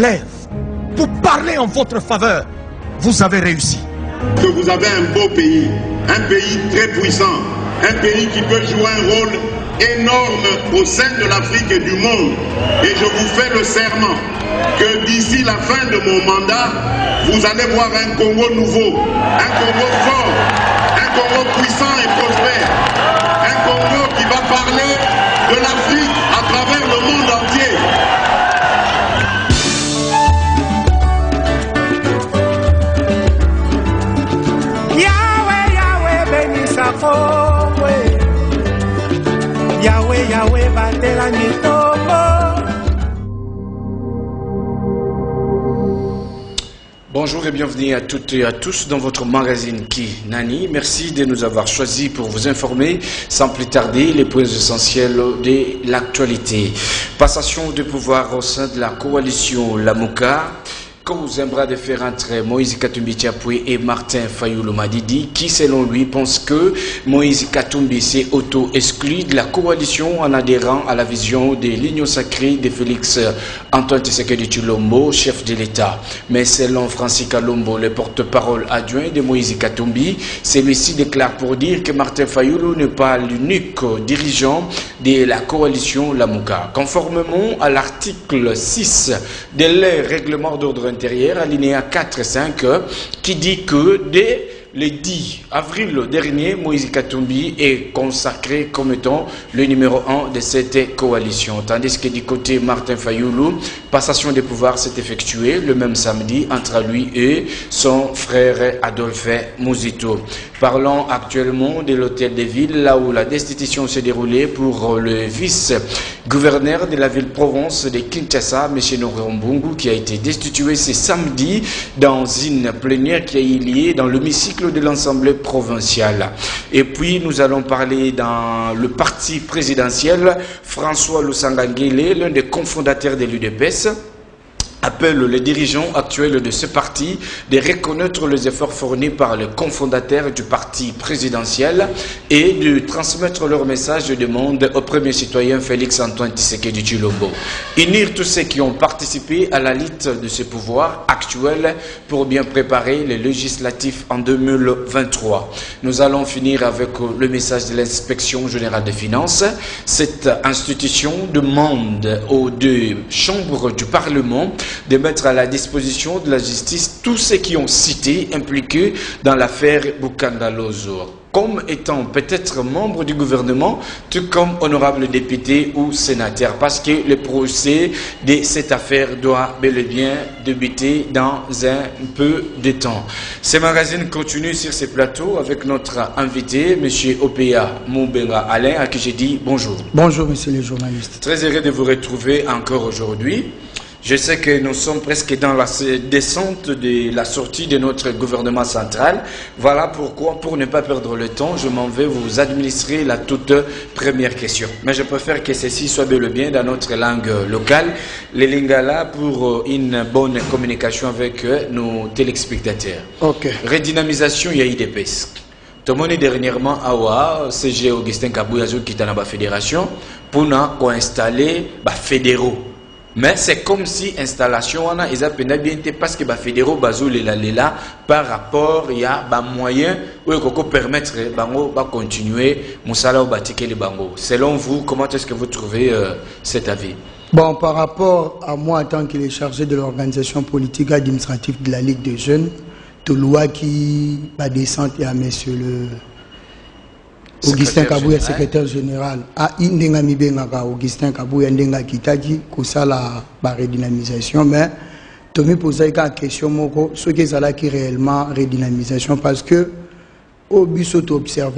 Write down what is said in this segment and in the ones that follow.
lève pour parler en votre faveur, vous avez réussi. Que vous avez un beau pays, un pays très puissant, un pays qui peut jouer un rôle énorme au sein de l'Afrique et du monde. Et je vous fais le serment que d'ici la fin de mon mandat, vous allez voir un Congo nouveau, un Congo fort, un Congo puissant et prospère, un Congo qui va parler de l'Afrique à travers le monde entier. Yahweh, Yahweh, batela mitombo. Bonjour et bienvenue à toutes et à tous dans votre magazine Qui Nani. Merci de nous avoir choisis pour vous informer sans plus tarder les points essentiels de l'actualité. Passation de pouvoir au sein de la coalition Lamuka. Cause un bras de fer entre Moïse Katumbi Tchapoué et Martin Fayulu Madidi, qui selon lui pense que Moïse Katumbi s'est auto-exclu de la coalition en adhérant à la vision des lignes sacrées de Félix Antoine Tshisekedi Tshilombo, chef de l'État. Mais selon Francis Kalombo, le porte-parole adjoint de Moïse Katumbi, celui-ci déclare pour dire que Martin Fayulu n'est pas l'unique dirigeant de la coalition Lamuka. Conformément à l'article 6 de leur règlement d'ordre intérieur, alinéa 4-5, qui dit que dès le 10 avril dernier, Moïse Katumbi est consacré comme étant le numéro 1 de cette coalition. Tandis que du côté Martin Fayulu, passation de pouvoir s'est effectuée le même samedi entre lui et son frère Adolphe Muzito. Parlons actuellement de l'hôtel de ville, là où la destitution s'est déroulée pour le vice-gouverneur de la ville-province de Kinshasa, M. Norombungu, qui a été destitué ce samedi dans une plénière qui a eu lieu dans l'hémicycle de l'Assemblée provinciale. Et puis nous allons parler dans le parti présidentiel. François Lusangangele, l'un des cofondateurs de l'UDPS, appelle les dirigeants actuels de ce parti de reconnaître les efforts fournis par le cofondateur du parti présidentiel et de transmettre leur message de demande au premier citoyen Félix Antoine Tshisekedi Tshilombo. Unir tous ceux qui ont participé à la lutte de ce pouvoir actuel pour bien préparer les législatifs en 2023. Nous allons finir avec le message de l'inspection générale des finances. Cette institution demande aux deux chambres du Parlement de mettre à la disposition de la justice tous ceux qui ont cité impliqués dans l'affaire Bukandalozo, comme étant peut-être membre du gouvernement, tout comme honorable député ou sénateur, parce que le procès de cette affaire doit bel et bien débuter dans un peu de temps. Ce magazine continue sur ce plateau avec notre invité, M. Opea Moubenga Alain, à qui j'ai dit bonjour. Bonjour, monsieur le journaliste. Très heureux de vous retrouver encore aujourd'hui. Je sais que nous sommes presque dans la descente de la sortie de notre gouvernement central. Voilà pourquoi, pour ne pas perdre le temps, je m'en vais vous administrer la toute première question. Mais je préfère que ceci soit bel et bien dans notre langue locale, les lingala, pour une bonne communication avec nos téléspectateurs. Ok. Redynamisation, il y a IDPS. Tout le monde dernièrement, Awa, CG Augustin Kabouya, qui est dans la fédération, pour nous installer les fédéraux. Mais c'est comme si l'installation ils a bien été parce que les fédéraux là par rapport il y a des moyens où permettre de continuer Moussala les bango. Selon vous, comment est-ce que vous trouvez cet avis? Bon, par rapport à moi en tant qu'il est chargé de l'organisation politique administrative de la Ligue des jeunes, toute loi qui va descendre à monsieur le Augustin Kabouya, secrétaire général, a Indenga Mibenga, Augustin Kabouya, Ndenga Kitaki, Koussala, la redynamisation, mais tu me poses la question, ce qui est là qui réellement redynamisation, parce que, au but, observe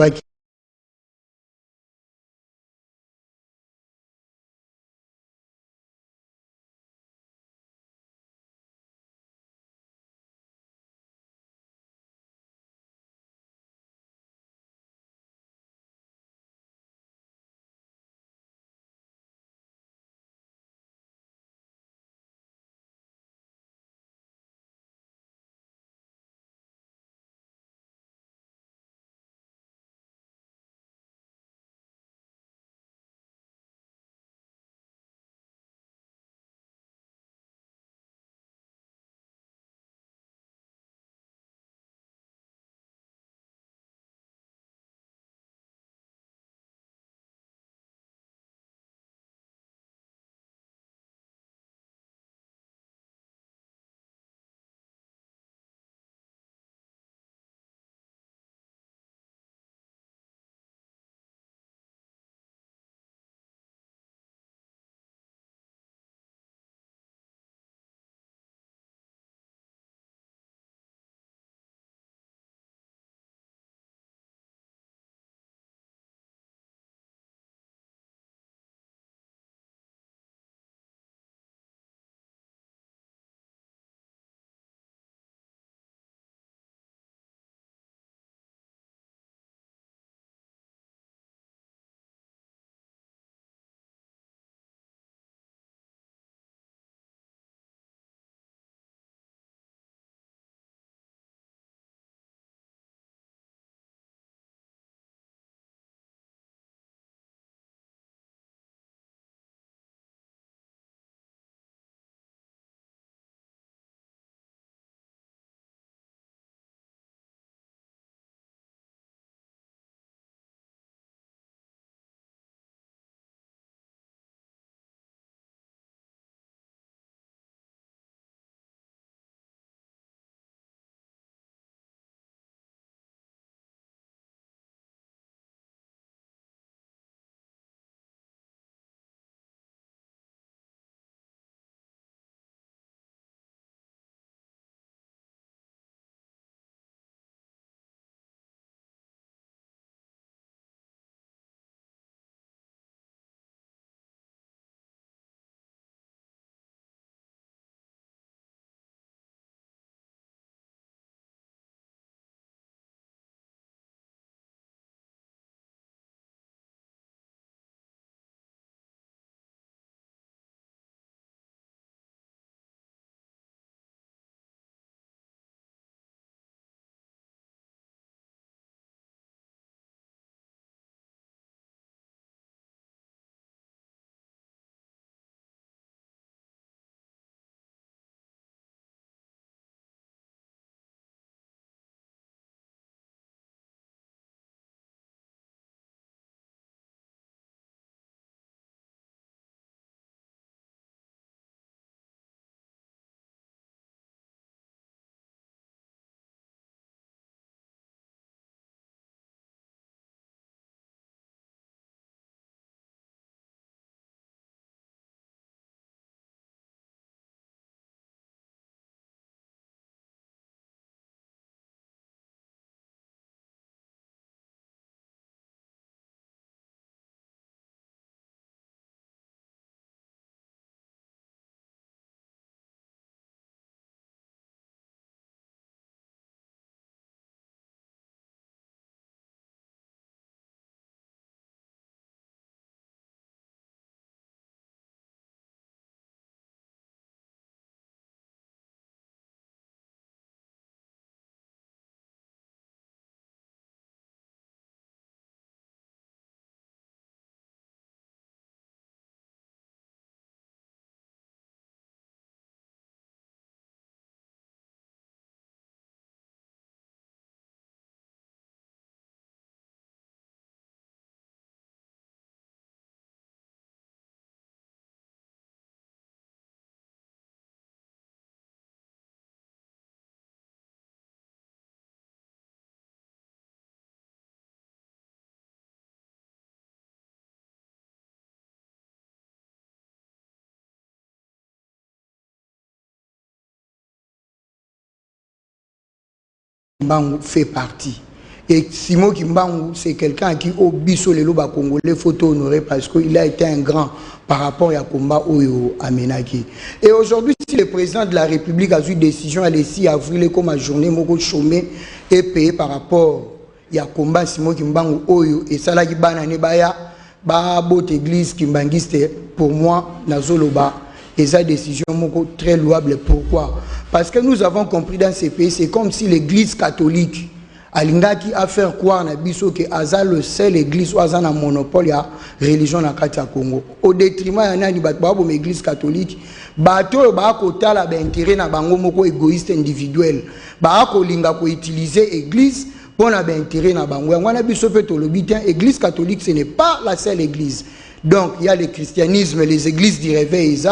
Kimbangu fait partie. Et Simon Kimbangu, c'est quelqu'un qui au biso le loba congolais faut honorer parce qu'il a été un grand par rapport à combat Oyo Amenaki. Et aujourd'hui, si le président de la République a eu une décision à le 6 avril comme à journée moko chômé et payé par rapport à combat Simon Kimbangu Oyo et ça là qui banane baya ba bote église kimbangiste pour moi nazoloba et sa décision moko très louable. Pourquoi? Parce que nous avons compris dans ces pays, c'est comme si l'église catholique alingaki a faire croire na biso que aza le seul église ou aza na monopole ya religion na kati ya Congo au détriment ya nani bato ba bo église catholique bato ba ko tala ba intérêt na bango moko égoïste individuel ba ko linga ko utiliser église pour na ba intérêt na bango yango na biso pe to lobi tiens église catholique ce n'est pas la seule église. Donc il y a le christianisme, les églises du réveil,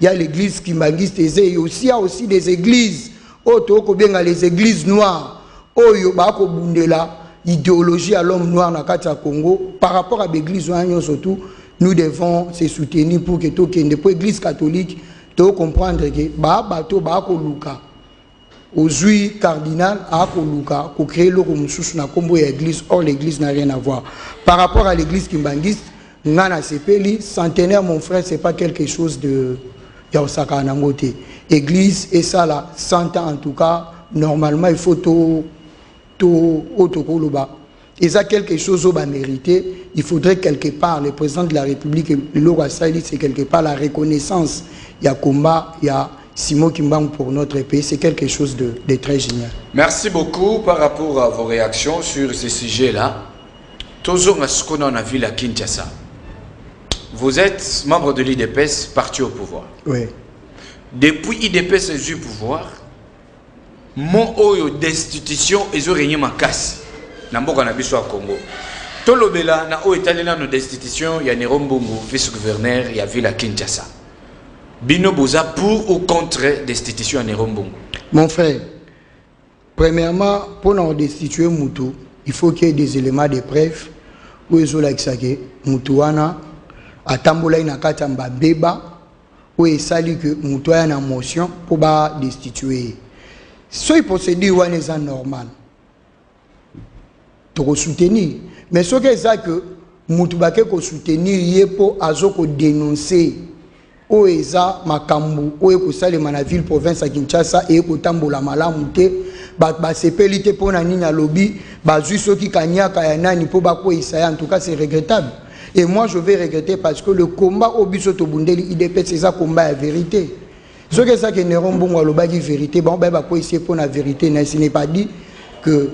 il y a l'église kimbangiste et aussi il y a aussi des églises les églises noires. Oyo bako bundela idéologie à l'homme noir na kati ya Congo par rapport à l'église noire surtout nous devons se soutenir pour que to kende pour l'église catholique to comprendre que ba bato ba ko luka ozui cardinal a ko luka ko créer le mususu na kombo ya église. Or l'église n'a rien à voir par rapport à l'église kimbangiste. Nana sepeli centenaire mon frère c'est pas quelque chose de ya osaka na ngote église et ça là 100 ans en tout cas normalement il faut et ça quelque chose au bas mérité. Il faudrait quelque part le président de la République le Rwasali c'est quelque part la reconnaissance. Il y a combat, il y a Simon Kimbangu pour notre pays, c'est quelque chose de très génial. Merci beaucoup par rapport à vos réactions sur ce sujet là. Toujours ce qu'on a vu à Kinshasa. Vous êtes membre de l'IDPS, parti au pouvoir. Oui. Depuis l'IDPS est du pouvoir, mon oyo d'institution ils ont régné ma casse. Namboka na biso à Congo. Tolobela na o etalena no d'institution ya Nerombongo vice-gouverneur ya ville à Kinshasa. Bino boza pour ou contre d'institution à Nerombongo. Mon frère, premièrement pour nous destituer Moutou, il faut qu'il y ait des éléments de preuve où ils ont l'exagé Moutouana atambola ina katamba beba où il sali que Moutouana en motion pour ba destituer. Ce procédé est normal. Tu soutenir. Mais ce que c'est que Moutoubaké ko soutenir pour azoko dénoncer o eza makambu o ko salema na ville province à Kinshasa et ko tambola malamu te ba sepelité pour na nini lobby ba juso ki kanyaka ya nani pour ba ko isaya. En tout cas c'est regrettable. Et moi je vais regretter parce que le combat au biso to bundeli IDP c'est ça combat la vérité. Ce que ça que Nerombongo a la vérité, bon ben quoi ici pour la vérité, ce n'est pas dit que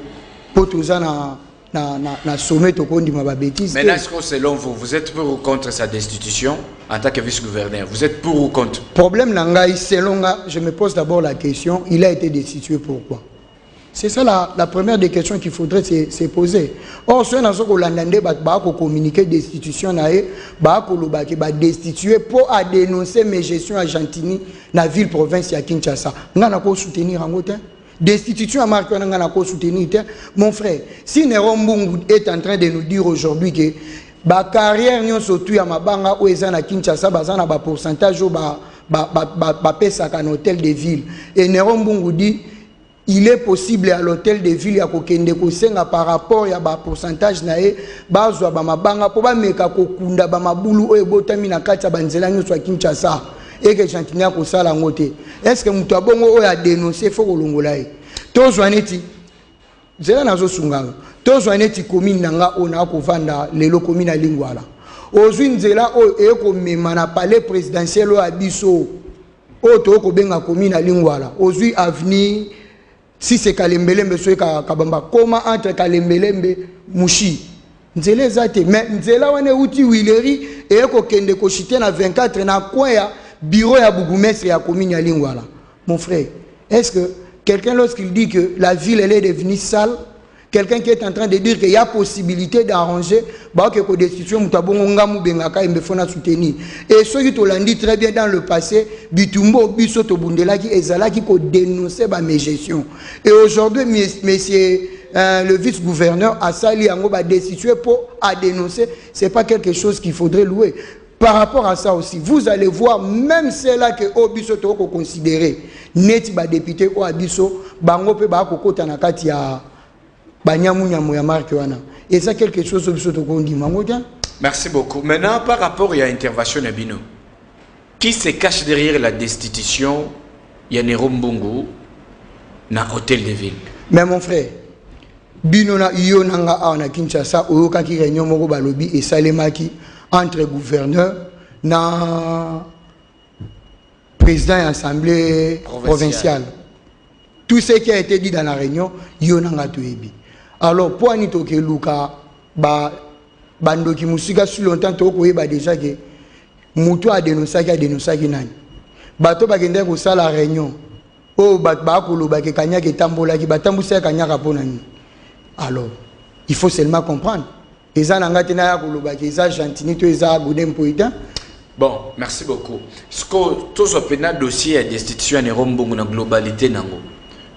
pour tout ça na sommet au compte de ma bêtise. Mais est-ce que selon vous, vous êtes pour ou contre sa destitution en tant que vice-gouverneur? Vous êtes pour ou contre? Problème nangai selon je me pose d'abord la question, il a été destitué pourquoi? C'est ça la première des questions qu'il faudrait se poser. Or, ceux qui ont communiqué destitution, ils destitué pour dénoncer mes gestions à Gentini, dans la ville province à Kinshasa. Nous avons soutenir en côté. Destitution à Marc, nous avons soutenir. Mon frère, si Nerombongo est en train de nous dire aujourd'hui que la carrière nous surtout à Mabanga ou à Kinshasa, bazana ba pourcentage ou ba pesa à hôtel de ville. Et Nerombongo dit il est possible à l'hôtel de ville ya kokende kosenga par rapport à ba pourcentage nae bazwa ba mabanga po ba meka kokunda ba mabulu o ebotami na kati ya banzela nyo so Kinshasa et que Chantinia ko sala ngote. Est-ce que mutu abongo o a dénoncer fo kolongola e to zwaneti zela nazo sunganga to zwaneti commune nanga ona ko vanda lelo commune à Lingwala ozwi nzela o e ko mema na palais présidentiel o abiso o to ko benga commune à Lingwala ozwi avenue. Si c'est Kalembelembe, c'est Kabamba. Comment entre Kalembelembe, Mouchi? Nzele zate. Mais Nzela wane outi Wileri et eko kende koshite na 24 na quoi ya bureau ya Bougumestre ya commune ya Lingwala. Mon frère, est-ce que quelqu'un lorsqu'il dit que la ville elle est devenue sale, quelqu'un qui est en train de dire qu'il y a possibilité d'arranger, bah que destitution mutabongo ngamu bengaka et me fona soutenir. Et ce qui te l'a dit très bien dans le passé, Bitumbo biso to bundela qui ezala qui ko dénoncer ba mes gestions. Et aujourd'hui monsieur le vice-gouverneur a sali yango ba destituer pour à dénoncer, c'est pas quelque chose qu'il faudrait louer. par rapport à ça aussi, vous allez voir, même ceux-là que Obiso Toko considéré, net ba député ou Abiso, bango pe ba kokota na kati ya banyamu nyamu ya marque wana. Et ça quelque chose Obiso Toko dit mango tiens. Merci beaucoup. Maintenant par rapport à l'intervention de Bino, qui se cache derrière la destitution Yanero Mbungu na hôtel de ville? Mais mon frère, Bino na yo nanga na Kinshasa oyoka ki réunion moko balobi et salemaki entre gouverneur na président de l'Assemblée provinciale. Tout ce qui a été dit dans la réunion, Yonanga Tuebi. Alors, pour Anito Keluka, Bando qui musika sur longtemps, Toko Eba déjà que Moutou a dénoncé qui nani. Bato Bagende ko sa la réunion. Oh, Bakolo Bake Kanya qui tambola qui batambusa Kanya Kaponani. Alors, il faut seulement comprendre. Bon, merci beaucoup. Ce que tous les dossiers de destitution en la globalité,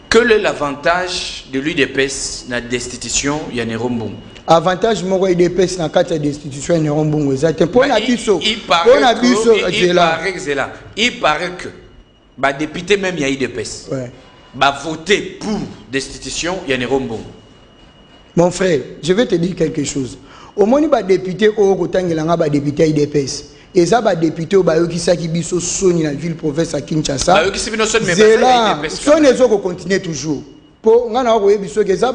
quel est l'avantage de l'UDPS dans la destitution de Nerombong? Avantage de l'UDPS dans la destitution de Nerombong, il paraît que les députés même il y a UDPS va voter pour destitution de Nerombong. Mon frère, je vais te dire quelque chose. Au moins, les députés au député IDPS. Et ça, les députés qui sont dans la ville province à Kinshasa. C'est là, ils continuer toujours. Pour que ça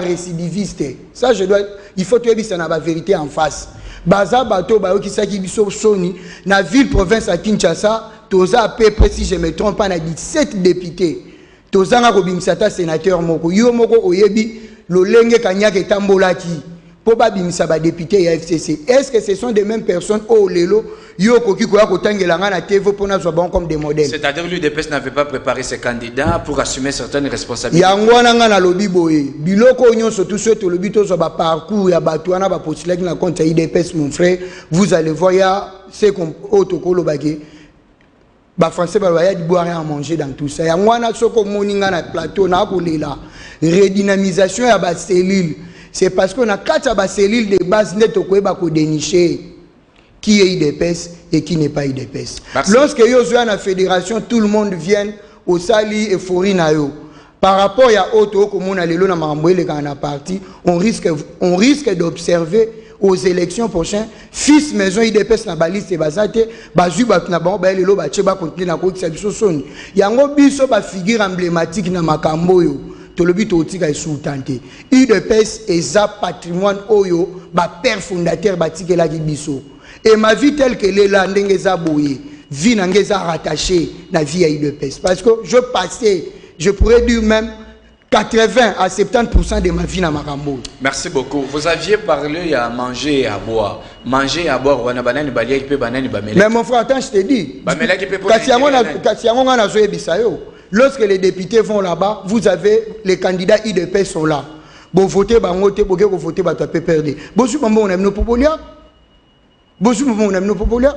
récidiviste. Ça, je dois, il faut que la vérité en face. Baza bateau qui sont dans la ville province à Kinshasa, toza à peu près, si je ne me trompe pas, on a 17 députés. Toza na Robinsata sénateur moko. Yo moko oyebi lolenge kanyake tambolaki. Pour babimisa ba député ya FCC. Est-ce que ce sont des mêmes personnes au lelo yo koki ko akotangela na TV pour na bon comme des modèles? C'est-à-dire l'UDPS n'avait pas préparé ses candidats pour assumer certaines responsabilités. Yango na ngana lobi boye. Biloko nyonso tout ce to lobi to so ba parcours ya batwana ba postuler na compte IDPS mon frère, vous allez voir ya c'est comme otokolo bagé. Ba français ba ya di boire à manger dans tout ça. Yango na soko moninga na plateau na ko lela. Redynamisation ya ba cellule. C'est parce qu'on a 4 cellules de base net au Koueba pour dénicher qui est IDPS et qui n'est pas IDPS. Lorsque yo à la fédération, tout le monde vient au Sali et Forinayo. Par rapport à autre comme on a les lois na parti, on risque d'observer aux élections prochaines fils maison IDPS na baliste basate bazu ba na ba ba lelo ba cheba continuer na ko kisabiso soni. Yango biso ba figure emblématique na makambo yo. Tolobito otika esu tante. UDPS est un patrimoine oyo ba père fondateur batike la biso. Et ma vie telle qu'elle est là ndengeza boye, vie nangeza rattachée na vie à UDPS parce que je passais, je pourrais dire même 80 à 70% de ma vie na makambo. Merci beaucoup. Vous aviez parlé à manger et à boire. Manger et à boire wana banani balia ipe banani bamela. Mais mon frère attends, je te dis. Bamela qui peut Katiango na zoe bisayo. Lorsque les députés vont là-bas, vous avez les candidats IDP sont là. Bon voter bangote, bon voter ba tapé perdre. Bonjour maman on aime nos populaires. Bonjour maman on aime nos populaires.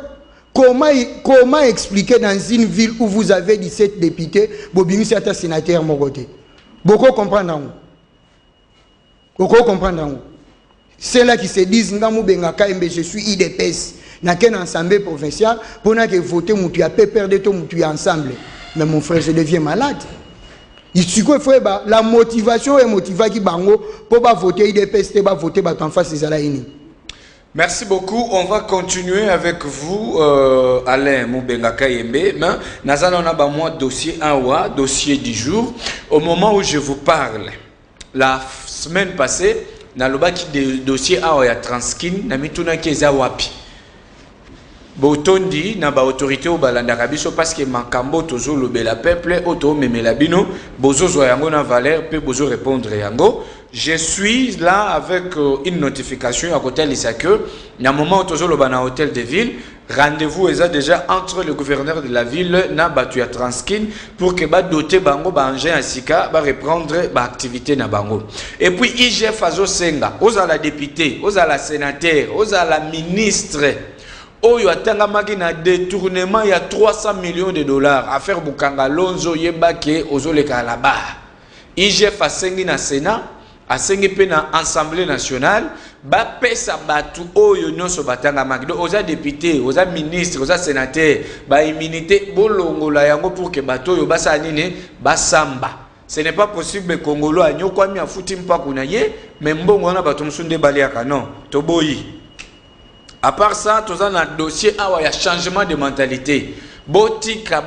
Comment expliquer dans une ville où vous avez 17 députés, bobimi c'est un sénateur mon côté. Beaucoup comprendre. Beaucoup comprendre. C'est là qui se disent ngamu bengaka mbe je suis IDPS. Na ken ensemble provincial pour na que voter mutu a peu perdre to mutu ensemble. Mais mon frère, je deviens malade. La motivation est motivée qui bango pour voter IDPS, pour voter en face des Alaini. Merci beaucoup. On va continuer avec vous, Alain Moubenga Kayembe. Nous allons avoir un dossier dossier du jour. Au moment où je vous parle, la semaine passée, dans le dossier à Transkin, na mituna keza wapi. Botondi na ba autorité au balanda kabiso parce que makambo tozo lobela peuple auto memela bino bozo zo yango na valeur pe bozo répondre yango. Je suis là avec une notification à côté de que na moment tozo lo bana hôtel de ville rendez-vous est déjà entre le gouverneur de la ville na batu ya Transkin pour que ba doter bango ba engin asika ba reprendre ba activité na bango. Et puis IGF azo senga aux à la députée, aux à la sénateur, aux à la ministre. Oyo atanga magina détournement il y a 300 millions de dollars à faire Bukanga Lonzo Yebake ozoleka là-bas. IGF a sengi na Sénat, a sengi pe na Assemblée nationale, ba pesa batu oyo nyonso batanga maki. Donc oza député, oza ministre, oza sénateur, ba immunité bolongola yango pour que bato oyo basa nini basamba. Ce n'est pas possible Congolo a nyokwami a futi mpako na ye, mais mbongo wana bato msunde baliaka non, toboyi. À part ça, tous un dossier il y a changement de mentalité. Botika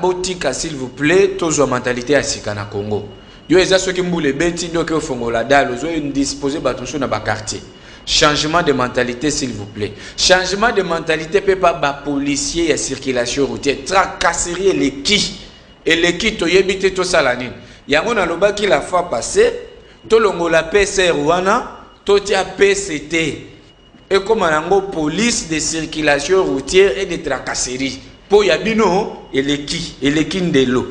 s'il vous plaît, tous une mentalité à Sikana Congo. Yo eza ceux qui mboule beti donc au fongo la dalle, ozo une disposer batonso na ba quartier. Changement de mentalité s'il vous plaît. Changement de mentalité peut pas ba policier à circulation routière, tracasserie les qui et les qui to yebite to salanine. Yango na loba ki la fois passée, to longo la PCR wana, to tia PCT. Et comme on police de circulation routière et de tracasserie. Pour yabino et les qui de l'eau.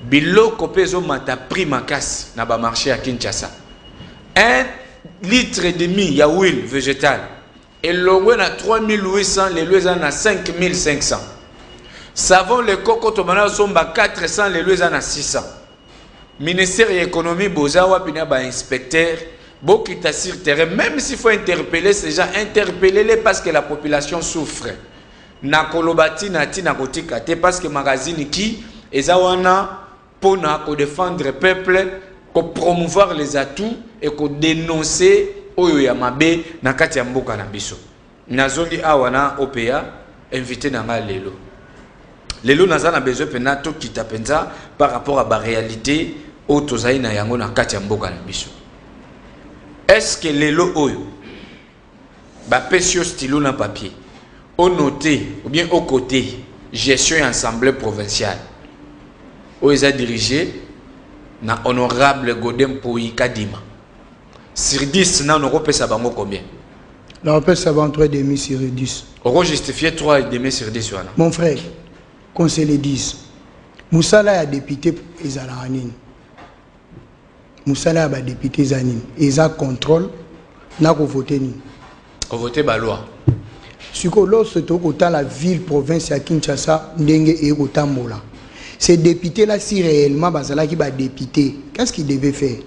Bilo kopezo mata prima casse na ba marché à Kinshasa. 1 litre et demi ya huile végétale. Et l'eau na 3800, les lois na 5500. Savon le coco tomana somba 400, les lois na 600. Ministère de l'économie bozawa pina ba inspecteur. Beaucoup qui sur terrain, même s'il faut interpeller ces gens, interpellez-les parce que la population souffre. Na kolobati na ti na kotikate parce que magazine qui ezawana pona ko défendre le peuple, ko promouvoir les atouts et ko dénoncer oyo ya mabe na kati ya mboka na biso. Nazongi awana OPA invité na nga lelo. Lelo nazana besoin pena to kita penza par rapport à la réalité o tozai na yango na kati ya mboka na biso. Est-ce que les lots ba pesio stylo na papier au noté ou bien au côté gestion et assemblée provinciale où ils ont dirigé na honorable Godem Pouy Kadima sur 10 na on repère ça bango combien? On repère ça entre 2,5 sur 10. On justifier 3,5 sur 10 wana. Mon frère, conseiller 10. Moussala a député Ezalaranine. Moussala a député Zanine. Ils ont contrôle. N'a qu'au voter ni. Au voter la loi. Si que lorsque tu as la ville province à Kinshasa, Ndenge et Otambola. Ces députés-là, si réellement Bazala qui va député, qu'est-ce qu'ils devaient faire?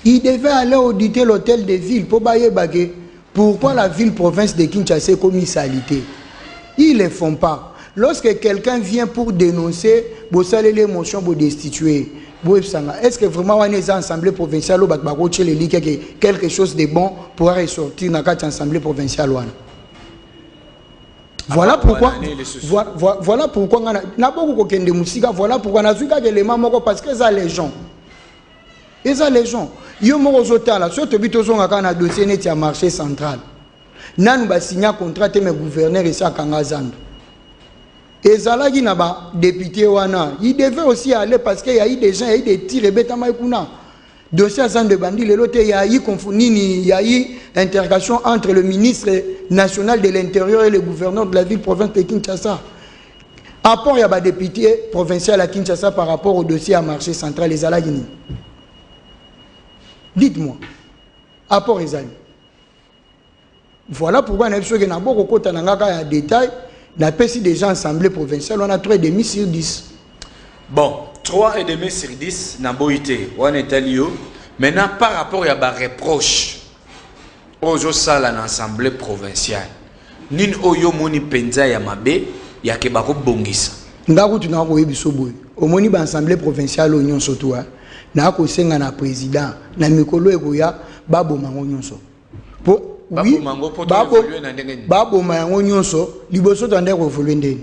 Ils devaient aller auditer l'hôtel de ville pour bailler baguer. Pourquoi la ville province de Kinshasa est commisalité? Ils ne le font pas. Lorsque quelqu'un vient pour dénoncer, vous allez l'émotion pour destituer. Est-ce que vraiment on est en assemblée provinciale ou quelque chose de bon pour ressortir dans l'assemblée provinciale? Voilà pourquoi voilà pourquoi na beaucoup de musique, voilà pourquoi na zuka élément moko parce que ça les gens. Et ça les gens. Yo moko zotala surtout bitozo ngaka na dossier net ya marché central. Nanu ba signer contrat te me gouverneur et ça kanga zando. Et Zalagi n'a pas député wana. Il devait aussi aller parce qu'il y a eu des gens, il y a eu des tirs et bêta maïkouna. Dossier à de bandits, il y a eu il y a eu interrogation entre le ministre national de l'Intérieur et le gouverneur de la ville province de Kinshasa. Apport il y a des députés provinciaux à Kinshasa par rapport au dossier à marché central les Zalagini. Dites-moi. Apport les Zalagini. Voilà pourquoi on a vu que n'a beaucoup de détails. La PSI des gens assemblée provinciale, on a 3,5 sur 10. Bon, 3,5 sur 10, n'a pas été. On est allé. Maintenant, par rapport à la reproche aux salles en assemblée provinciale, nin oyo moni penza ya mabe, ya kebako bongisa. Ngaku tuna ko yebiso boy. O moni ba assemblée provinciale onyon soto a. Na ko senga na président, na mikolo ekoya babo mango nyonso. Po oui, Babo Mayango Nyonso, Liboso Tande Revolende.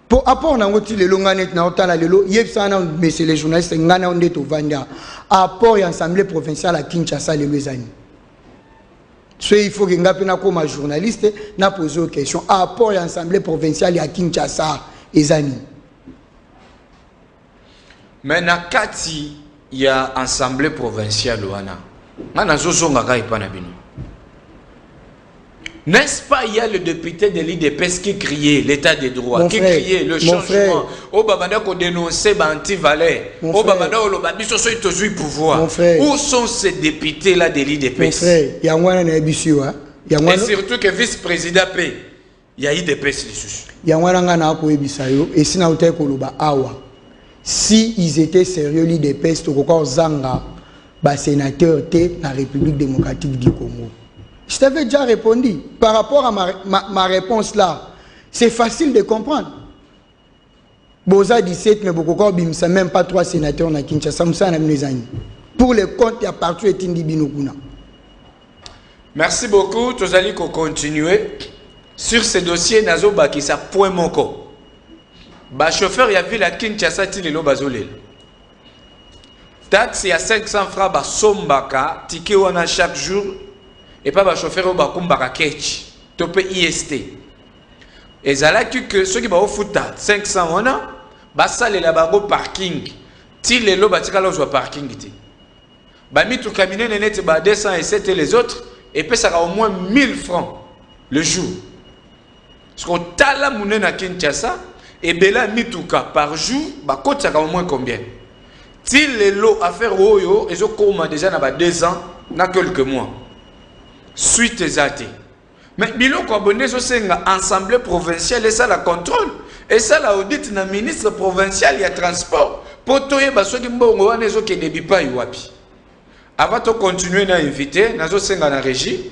Pour apport na ngoti le longanet na otala lelo, yebsana messieurs les journalistes ngana onde to vanda. Apport ya assemblée provinciale à Kinshasa le Lezani. So il faut que ngapena comme journaliste na poser une question. Apport ya assemblée provinciale à Kinshasa ezani. Mais na kati ya assemblée provinciale wana. N'est-ce pas, il y a le député de l'IDPS qui criait l'état des droits, qui criait le changement. Au Babanda qu'on dénonçait anti-valais. Au Babanda on l'a dit sur le pouvoir. Où sont ces députés-là de l'IDPS? Et surtout que vice-président P, il y a IDPS les sous. Si ils étaient sérieux, l'IDPS, Zanga. sénateur dans la République démocratique du Congo. Je t'avais déjà répondu. Par rapport à ma réponse là, c'est facile de comprendre. Boza 17, mais beaucoup de même pas 3 sénateurs dans Kinshasa. Pour le compte, il y a partout et Binokuna. Merci beaucoup. Nous allons continuer. Sur ce dossier, Nazo Bakisa point moko. Ba chauffeur y a vu la Kinshasa Tilelo Bazolel. Taxe y a 500 francs ba sombaka, ticket wana chaque jour et pas ba chauffeur ba kumbaka ketch. Topé IST. Et zala que ceux qui ba ofuta 500 wana ba sale la bango parking. Tilelo ba tika lo parking ti. Ba mi tout caminé net ba 207 et les autres et puis ça a au moins 1000 francs le jour. Parce qu'on tala mouné na Kinshasa et bela mituka par jour, bah côté ça au moins combien? Til les lots à faire oyo, ils ont déjà na 2 ans, na quelques mois. Suite des athées. Mais bilo ko abonné so senga assemblée provinciale et ça la contrôle et ça la audit na ministre provincial ya transport. Potoye ba so ki mbongo wana zo ke debi pa wapi. Avant de continuer à inviter, nous avons na régie.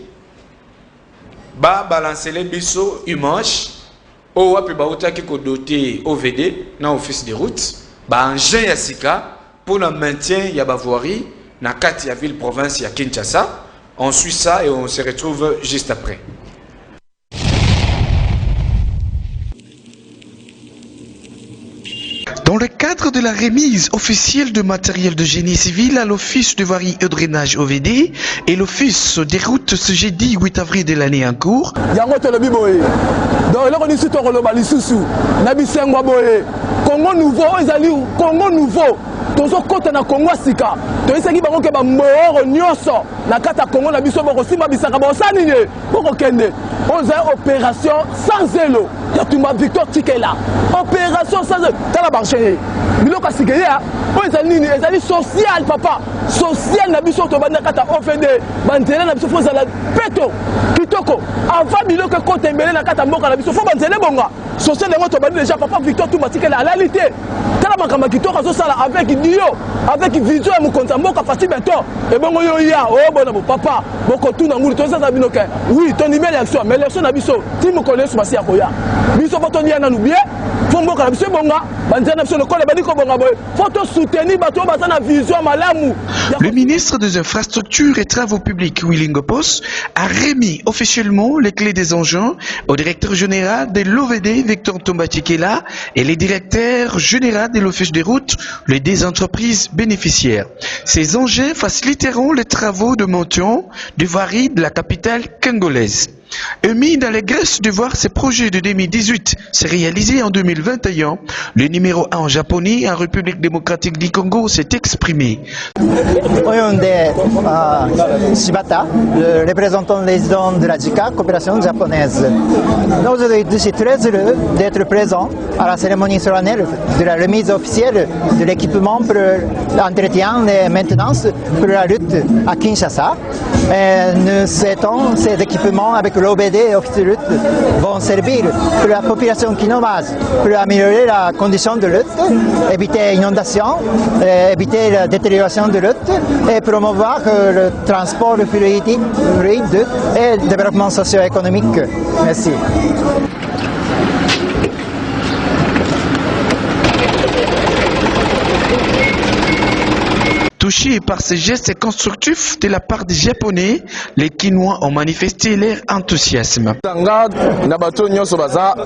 Ba balancer les biseaux image. Ou wapi ba utaki ko doté OVD na office de route. Ba engin ya sika pour le maintien ya ba voirie na kati ya ville province ya Kinshasa. On suit ça et on se retrouve juste après. Dans le cadre de la remise officielle de matériel de génie civil à l'Office de voirie et drainage OVD et l'Office des routes ce jeudi 8 avril de l'année en cours, donc là on est sur le Lisusu, Nabisengwa Boye, Congo nouveau, Congo nouveau, tozo kota na Congo sika, to isaki bango ke ba moro nyonso na kata Congo na biso boko sima bisaka ba osanine, boko kende, on a opération sans zélo, ya tumba Victor Tikela, opération sans zélo, tala marché, biloko sikeya, o ezali ezali social papa, social na biso to banda kata OVD, banzela na biso fo zala peto, kitoko, avant biloko kota mbele na kata mboka na biso fo banzela bonga, social na to banda déjà papa Victor Tumba Tikela à la réalité, tala makamba kitoko so sala avec Dio, avec vision ya mukonza mboka fati beto, et bongo yo ya, oh bona papa, boko tuna ngulu to ça binoke, oui, ton email action, mais l'élection na biso, ti mo connaît so basi akoya, biso boto ni ana nubie, fo mboka na biso bonga, banzela na biso no kole bani ko bonga boy, faut soutenir bato bazana vision malamu. Le ministre des Infrastructures et Travaux Publics, Willy Ngopos, a remis officiellement les clés des engins au directeur général de l'OVD, Victor Tumba Tikela, et les directeurs généraux de l'Office des routes, les deux entreprises bénéficiaires. Ces engins faciliteront les travaux de maintien de voirie de la capitale congolaise. Émis dans les graisses de voir ces projets de 2018 s'est réalisé en 2021, le numéro 1 en japonais en République démocratique du Congo s'est exprimé. Oyonde Shibata, le représentant résident de la JICA, coopération japonaise. Aujourd'hui, je suis très heureux d'être présent à la cérémonie solennelle de la remise officielle de l'équipement pour l'entretien et maintenance pour la route à Kinshasa. Et nous souhaitons ces équipements avec l'OBD et l'Office de route vont servir pour la population kinoise, pour améliorer la condition de route, éviter l'inondation, éviter la détérioration de route et promouvoir le transport fluide et le développement socio-économique. Merci. Touchés par ces gestes constructifs de la part des Japonais, les Kinois ont manifesté leur enthousiasme.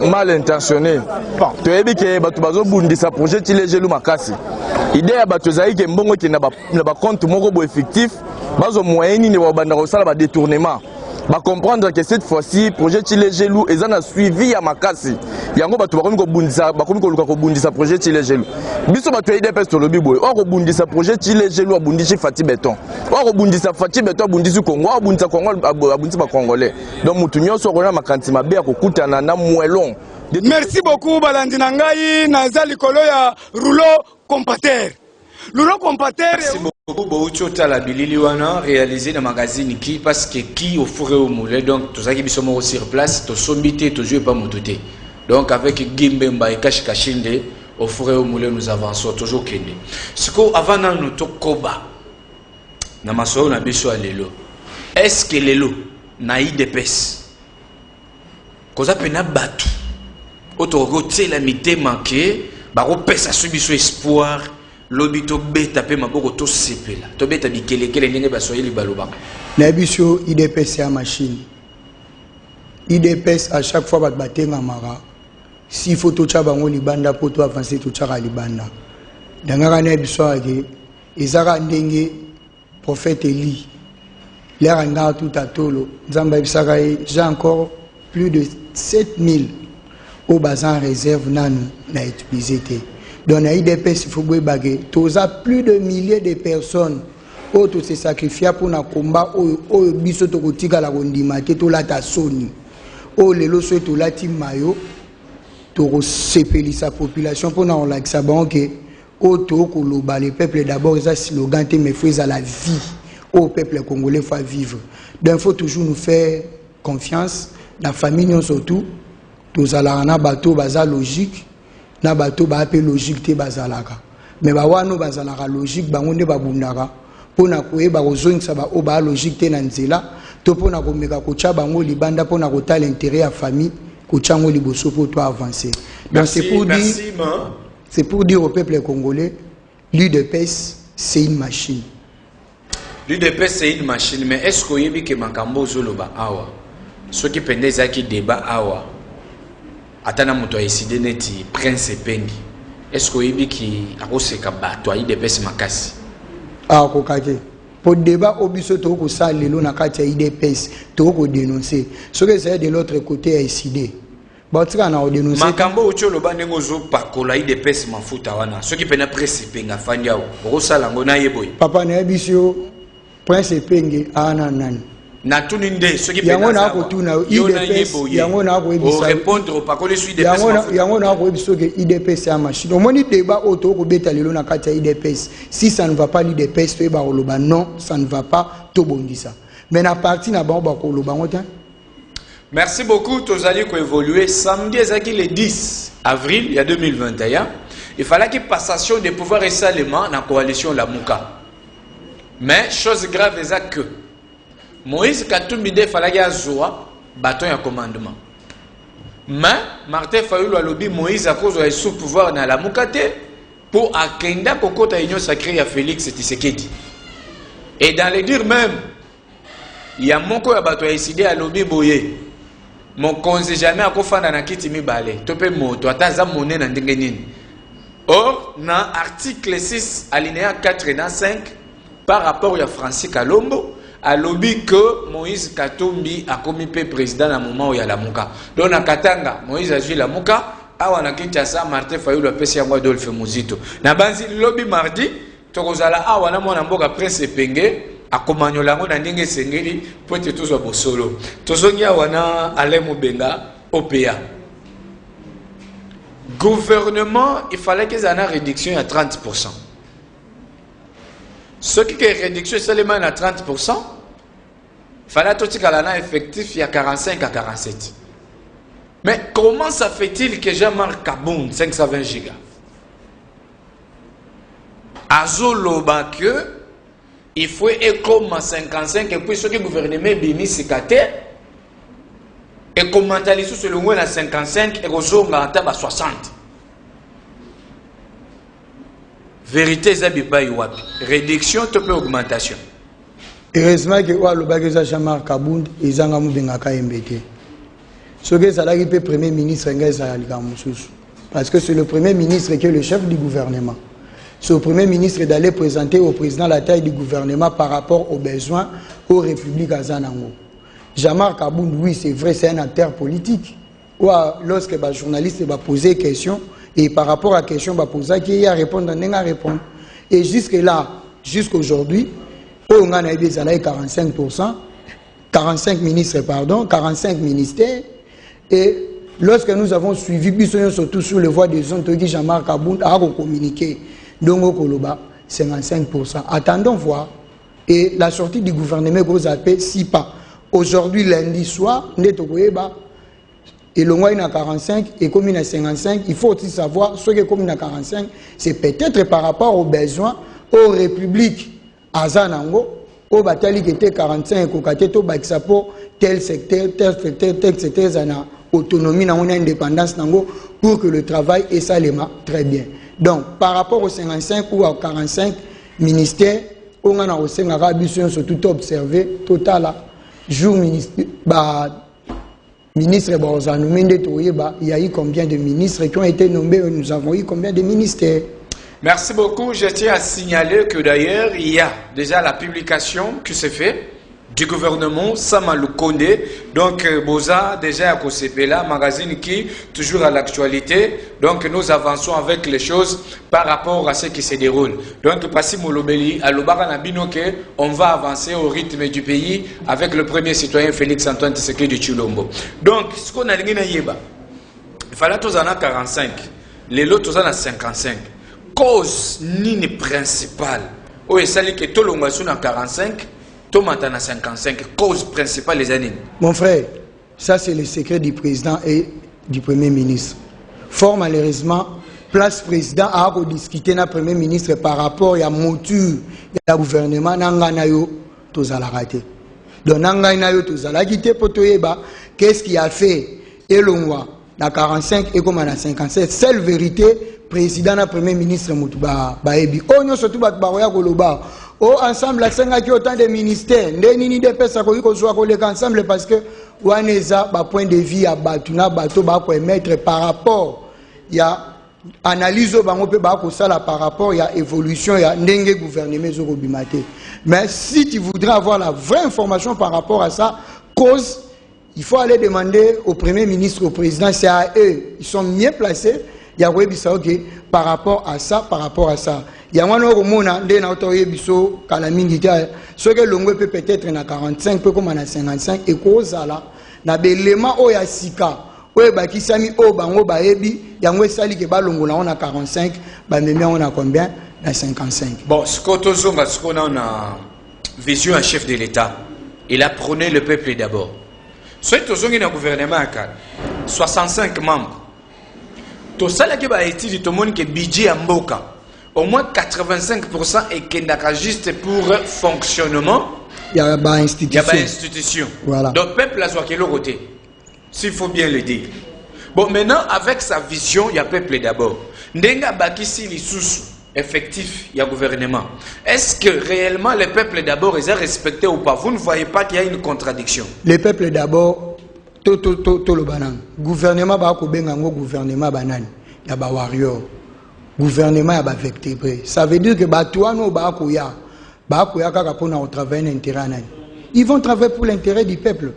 Mal intentionné. Tu as dit que tu vas bundisa projet Tilejelu Makasi. Idée à Batozaï qui est bon qui n'a pas compte mon effectif, bazo moyen ni wa banda ko sala ba détournement. Ba comprendre que cette fois-ci projet Tilejelu ezana suivi ya Makasi. Yango batu bakomi ko bundisa bakomi ko luka ko bundisa projet Tilejelu. Biso batu idée peste lo biboy. O ko bundisa projet Tilejelu abundisi Fati Beton. O ko bundisa Fati Beton abundisi Congo, abundisa Congo abundisi ba Congolais. Donc mutu nyonso ko na makanti mabe ko kutana na mwelon. Merci beaucoup balandi na ngai naza likolo ya rouleau compacteur. Rouleau compacteur. Merci beaucoup Boucho Tala Bilili wana réalisé dans magazine qui parce que qui au fourré au moulin donc tout ça qui sont sur place to sombité to jouer pas mototé. Donc avec Gimbemba et Kashi Kashinde au fourré au moulin nous avançons toujours kende. Ce qu'on avant nous to koba na maso na biso lelo. Est-ce que lelo na IDPS koza pena batu otogote la mité manqué baro pesa subiso espoir lobito beta pe maboko to sepela to beta bikelekele ndenge basoyeli baloba na biso IDPS ya machine IDPS à chaque fois bat batenga mara si faut to cha bango libanda po to avancer to cha libanda dangaka na biso ake ezaka ndenge prophète Eli l'air en tout à tolo nzamba bisaka j'ai encore plus de 7000 au bazar réserve nanu na utilisé té donc na IDPS il faut bagé toza plus de milliers de personnes auto se sacrifier pour na combat o biso to kotika la kondima te to lata soni o lelo so to lati mayo to sepeli sa population pour na on like sa banque auto ko loba le peuple d'abord ça slogan te mais faut à la vie au peuple congolais faut vivre donc il faut toujours nous faire confiance la famille nous surtout tous ala na bateau baza logique na bateau ba pe logique te bazalaka mais ba wano bazalaka logique bango nde babundaka pona koyeba kozongisa ba o ba logique te na nzela to pona komeka kocha bango libanda pona kota l'intérêt ya famille kochango liboso pour toi avancer donc c'est pour dire au peuple congolais l'UDPS c'est une machine. L'UDPS c'est une machine, mais est-ce que vous que makambo zoloba awa ceux qui pendent zaki débat awa atana moto décidé neti prince pengi est-ce que vous qui akoseka bato IDPS makasi ah kokate pour débat obiso to ko sa lelo na kati ya IDPS to ko dénoncer ce que c'est de l'autre côté décidé batika na dénoncer makambo ocholoba ndengo zo pakola IDPS mafuta wana ceux qui pendent prince penga fandiao okosala ngona yeboy papa na biso prince pengi ana nani na tuninde ceux qui yango na ko tuna IDPS yango na ko ebisa répondre pas ko les suite IDPS yango na ko ebiso que IDPS ya machine au moni débat auto ko beta lelo na kati ya IDPS si ça ne va pas l'IDPS to ba loba non ça ne va pas to bondisa mais na parti na ba ko loba ngotin. Merci beaucoup tous allez ko évoluer samedi ezaki le 10 avril il y a 2021 il fallait que passation de pouvoir et salement na coalition la Muka mais chose grave est que Moïse Katumbi il fallait qu'il y ait bâton et commandement. Mais Martin Fayulu a lobby Moïse à cause de sous pouvoir dans la Mukate pour akenda kokota union sacrée à Félix Tshisekedi. Et dans les dires même, il y a mon quoi bâton décidé à lobby boyer. Mon conseil jamais à kofanda na kiti mi balé. Topé moto ataza monnaie na ndengenini. Or, dans article 6 alinéa 4 et 5 par rapport à Francis Kalombo a lobby que Moïse Katumbi a commis président à un moment où il y a la Muka. Donc à Katanga, Moïse a joué la Muka, à Kinshasa, Martin Fayulu a passé un Adolphe Mouzito. Na banzi lobby mardi, tokozala awana mwana mboka Prince Penge, a commandé la mona ndenge sengeli pour être tous au solo. Tozongia wana Alain Mubenga, OPA. Gouvernement, il fallait qu'ils aient une réduction à 30%. Ce qui est réduction seulement à 30%, il fallait tout un effectif il y a 45 à 47. Mais comment ça fait-il que Jean-Marc Kaboun 520 gigas Azolo que il faut comme 55 et puis ce que le gouvernement bimi sikate et commenter sur le moins à 55 et aux à 60. Vérité zabiba iwapi réduction tope augmentation. Heureusement que wa lobakeza Jean-Marc Kabound ezanga mubenga ka mbete. Ce que ça la qui premier ministre ngeza alika mususu parce que c'est le premier ministre qui est le chef du gouvernement. C'est au premier ministre d'aller présenter au président la taille du gouvernement par rapport aux besoins aux républiques azanango. Jean-Marc Kabound oui, c'est vrai, c'est un acteur politique. Ou lorsque les journalistes va poser des questions et par rapport à la question va poser qui y a répondre on a répondre et jusque là jusqu'aujourd'hui on a 45%, 45 ministres pardon, 45 ministères et lorsque nous avons suivi surtout sur les voies des zones qui Jean-Marc Kabound a communiqué donc Koloba 55%. Attendons voir et la sortie du gouvernement que vous appelez si pas aujourd'hui lundi soir Netokoyeba et le moyen à 45 et commune à 55, il faut aussi savoir ce qui est commune à 45, c'est peut-être par rapport aux besoins aux républiques à Zanango, au batali qui était 45 au côté to bakisa pour tel secteur zana autonomie na indépendance nango pour que le travail et ça les très bien. Donc par rapport aux 55 ou à 45 ministères on a aussi un rabition surtout observé total jour ministre ministre il y a eu combien de ministres qui ont été nommés, nous avons eu combien de ministères. Merci beaucoup. Je tiens à signaler que d'ailleurs, il y a déjà la publication qui s'est faite du gouvernement Samalou Kondé. Donc, Boza, déjà à Kosepela, magazine qui toujours à l'actualité. Donc, nous avançons avec les choses par rapport à ce qui se déroule. Donc, Passi Molobeli, à Lobara Nabinoke, on va avancer au rythme du pays avec le premier citoyen Félix Antoine Tshisekedi Tshilombo. Donc, ce qu'on a dit, il fallait tous en 45, les lots tous en 55. Cause nini principale ou est celle que tout le monde est 45, tout le monde est 55. Cause principale les années. Mon frère, ça c'est le secret du président et du premier ministre. Fort malheureusement, place président a discuté avec le premier ministre par rapport à la mouture du gouvernement Nanganayo Tozala-raté. Donc Nanganayo Tozala-quitté pour Toyeba, qu'est-ce qu'il a fait et l'on dans 45 et comme dans 57, seule vérité. Président et premier ministre Moutouba Baebi. Oh non, surtout Baroya Goloba. Oh, ensemble, la Senga qui autant de ministères. N'est de personnes qui sont ensemble parce que Waneza, point de vue à Batuna, Bato, mettre par rapport. Il y a analyse par rapport, il y a évolution, il y a Ndenge gouvernement Zorobimate. Mais si tu voudrais avoir la vraie information par rapport à ça, cause, il faut aller demander au premier ministre, au président, c'est à eux. Ils sont mieux placés. Il y a par rapport à ça, il y a un autre monde ce que l'on peut peut-être na 45 peu comme na 55 et cause là na belema o ya sika o ba kisami o bango ba ebi yango sali ke ba longola on a 45 ba memia on a combien na 55. Bon, ce qu'on a une vision un chef de l'État, il a prôné le peuple d'abord. Ce que dans gouvernement 65 membres. Tout ça là qui va étudier tout le monde que budget en Mboka. Au moins 85% est kendaka juste pour fonctionnement. Il y a une institution. Voilà. Donc peuple a soit côté. S'il faut bien le dire. Bon maintenant avec sa vision, il y a peuple d'abord. Ndenga bakisi li sous effectif, il y a gouvernement. Est-ce que réellement le peuple d'abord est respecté ou pas? Vous ne voyez pas qu'il y a une contradiction? Le peuple d'abord le banan. Gouvernement ba ko bengango gouvernement banan. Ya ba warrior. Gouvernement ya ba vertébré. Ça veut dire que ba toano ba ko ya kaka pona au travail intérêt nan. Ils vont travailler pour l'intérêt du peuple.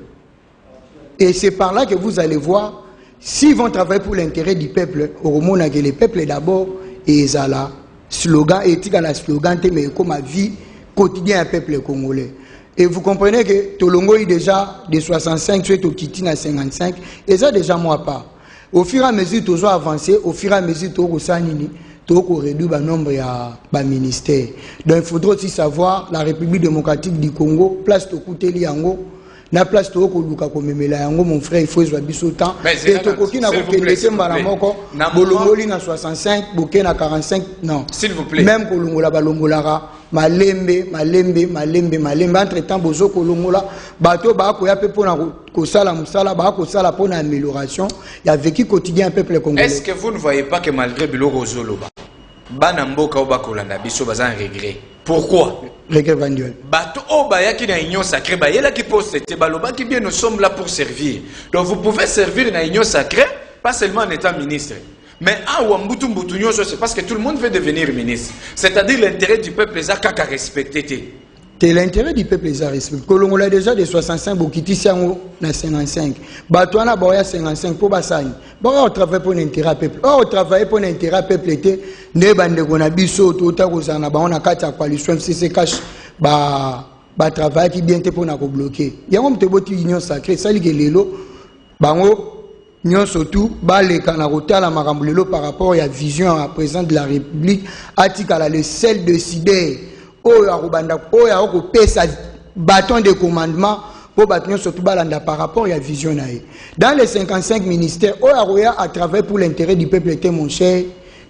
Et c'est par là que vous allez voir s'ils vont travailler pour l'intérêt du peuple, au moment que le peuple d'abord et zala slogan éthique à la slogan mais comme ma vie quotidienne du peuple congolais. Et vous comprenez que Tolongo est déjà de 65, tu es au Kitine à 55, et ça déjà moi pas. Au fur et à mesure, tu as avancé, au fur et à mesure, tu as réduit le nombre de ministères. Donc il faudra aussi savoir la République démocratique du Congo, place de Kouteli Yango, la place de Luka Komemela Yango, mon frère, il faut jouer au temps. Et Tokoki n'a pas laissé Maramoko, Bolongoli na 65, Bouké na 45, non. S'il vous plaît. Même Kolongola Balongolara. Malembe, entre-temps, Bozo Kolongola, Bato Bakoya Pepona Kosala Moussala, Bakosala pour l'amélioration, il y a vécu quotidien un peuple congolais. Est-ce que vous ne voyez pas que malgré Biloro Zoloba, Banamboka Obakolanda, Biso Bazan regret? Pourquoi? Regret Vanduel. Bato Obaya qui n'a union sacrée, Bayela qui pose cette baloba qui bien nous sommes là pour servir. Donc vous pouvez servir dans union sacrée, pas seulement en étant ministre. Mais c'est parce que tout le monde veut devenir ministre. C'est-à-dire l'intérêt du peuple les a qu'à respecter. C'est l'intérêt du peuple les a respecté. On a déjà de 65, Bokiti Siango na 55. Batouana Boya 55 pour Bassani. Boya on travaille pour l'intérêt du peuple. On travaille pour l'intérêt du peuple était ne bande gona biso tout ta kozana ba on a kata coalition CC cash ba travail qui bien te pour na ko bloquer. Yango mte boti union sacrée ça li lelo bango nous surtout, les Kanarota, la Marambulelo par rapport à la vision à président de la République, Atikala, le seul décidé, sa bâton de commandement pour battre surtout par rapport à la vision. Dans les 55 ministères, Oyaroya a travaillé pour l'intérêt du peuple, mon cher.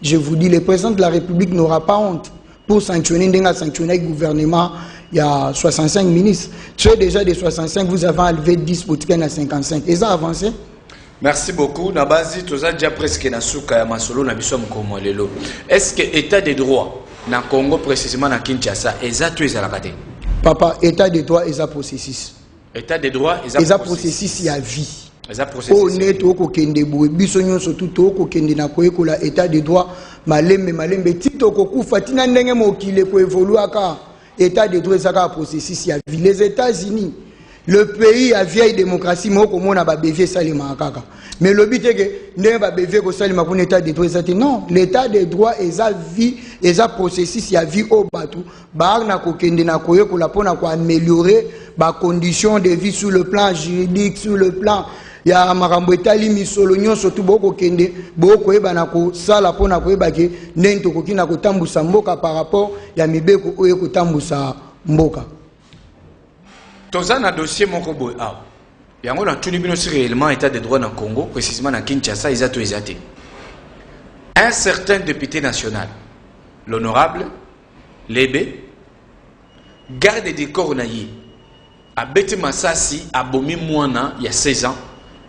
Je vous dis, le président de la République n'aura pas honte pour sanctionner le gouvernement il y a 65 ministres. Tu es déjà des 65, vous avez enlevé 10 pour à 55. Et ça a avancé? Merci beaucoup. Nabazi, tu as déjà presque na souka ya masolo na biso mkomo lelo. Est-ce que état de droit na Congo précisément na Kinshasa exact est la kate? Papa, état de droit est un processus. État de droit est un processus, il y a vie. Honnête au kokende boue bisonyo surtout au kokende na koyekola état de droit malembe tito koku fatina ndenge mokile ko évoluer aka état de droit ça processus ya vie. Les États-Unis, le pays à vieille démocratie moko mona ba bevie salima kaka. Mais le but est que ndenge ba bevie ko salima pour état de droit ça non, l'état de droit est à vie et à processus ya vie au batu ba na kokende na koyekola pona ko améliorer ba conditions de vie sur le plan juridique, sur le plan ya makambo etali misolo nyonso tu boko kende boko eba na ko sala pona ko eba ke nento ko kina ko tambusa mboka par rapport ya mibeko oyo ko tambusa mboka. Toza na dossier moko boy a. Yango na tuni bino sur réellement état de droit na Congo, précisément na Kinshasa, exacto exacté. Un certain député national, l'honorable Lébé, garde des corps naïe, a bête Massassi, a bomi Mouana, il y a 16 ans,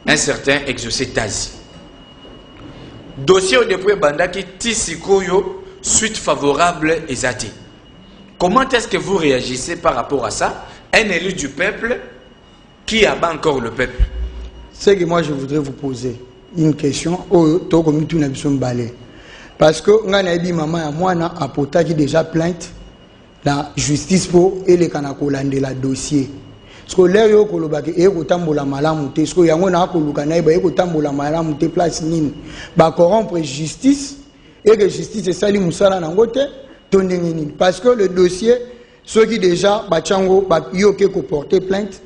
un certain exaucé Tazi. Dossier au dépôt Bandaki Tissikoyo, suite favorable exacté. Comment est-ce que vous réagissez par rapport à ça? Un élu du peuple qui abat encore le peuple. C'est que moi je voudrais vous poser une question. Parce que maman et moi a porté déjà plainte la justice pour et les canacolande la dossier. Parce que l'air yo kolobaki e ko tambola malamu te. Parce que yango na koluka na ba e ko tambola malamu te place nini. Ba corrompre justice et que justice est sali musala na ngote tondenge nini. Parce que le dossier ceux qui déjà bachango ba yoke ko porter plainte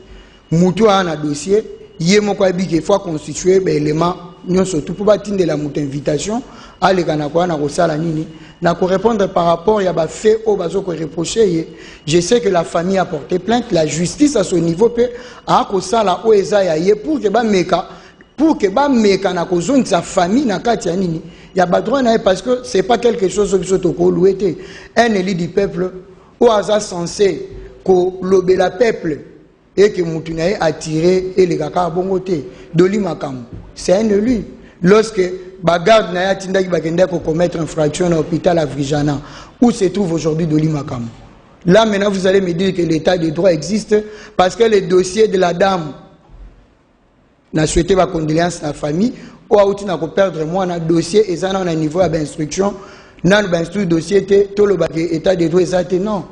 mutu a un dossier yé moko abiki fois constituer ba élément nyonso tout pour batinde la mutu invitation à les kanakwa na ko sala nini na ko répondre par rapport ya ba fait au bazo ko reprocher. Je sais que la famille a porté plainte, la justice à ce niveau peut a ko sala o eza ya yé pour que ba meka na ko zone sa famille na kati ya nini ya ba droit na parce que c'est pas quelque chose qui soto ko louete un élu du peuple ou asa censé ko lobela peuple et que Moutunaye a tiré et les kaka bongoté Doli Makam c'est un élu lorsque bagarde na tindaki bakenda ko commettre infraction à l'hôpital à Vrijana où se trouve aujourd'hui Doli Makam. Là maintenant vous allez me dire que l'état de droit existe parce que le dossier de la dame n'a souhaité ma condoléance à la famille ou a outil n'a ko perdre moi un dossier et ça na un niveau d'instruction nan ba instruire dossier te to lo ba état de droit exact non.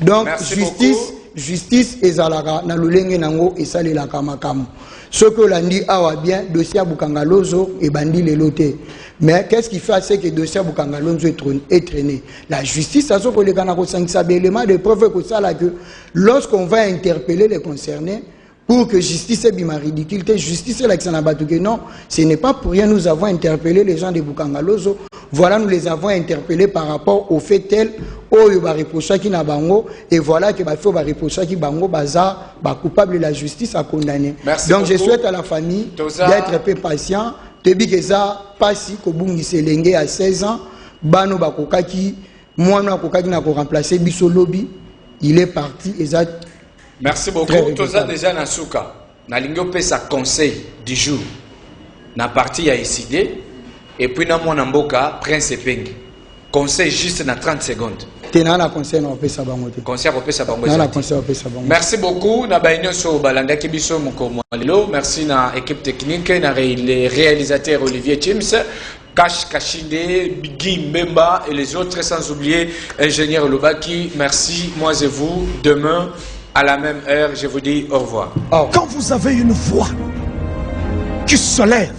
Donc merci justice ezalaka na lolenge nango esalelaka makamu. Ce que l'on dit awa bien dossier Bukangalozo et bandi leloté. Mais qu'est-ce qui fait c'est que le dossier Bukangalozo est traîné? La justice a ce que les Kanako éléments de preuve que ça là que lorsqu'on va interpeller les concernés pour que justice est bien ridicule, justice est là que ça n'a pas tout que non, ce n'est pas pour rien nous avons interpellé les gens de Bukangalozo. Voilà, nous les avons interpellés par rapport au fait tel où il va reprocher qui n'a bango et voilà que va reprocher qui bango bazar ba coupable la justice a condamné. Merci donc beaucoup. Je souhaite à la famille d'être un peu patient. Tebi que ça passi ko bungi selenge à 16 ans bano ba kokaki moi na kokaki na ko remplacer biso lobby il est parti exact. Merci beaucoup. Toza déjà na souka na lingo pesa conseil du jour na parti ya décidé. Et puis, dans mon amboka, Prince Epeng. Conseil juste dans 30 secondes. Conseil merci beaucoup. Merci à l'équipe technique, les réalisateurs Olivier Chims, Kash Kachinde, Guy Mbemba et les autres, sans oublier ingénieur Lubaki. Merci, moi et vous. Demain, à la même heure, je vous dis au revoir. Quand vous avez une voix qui se lève,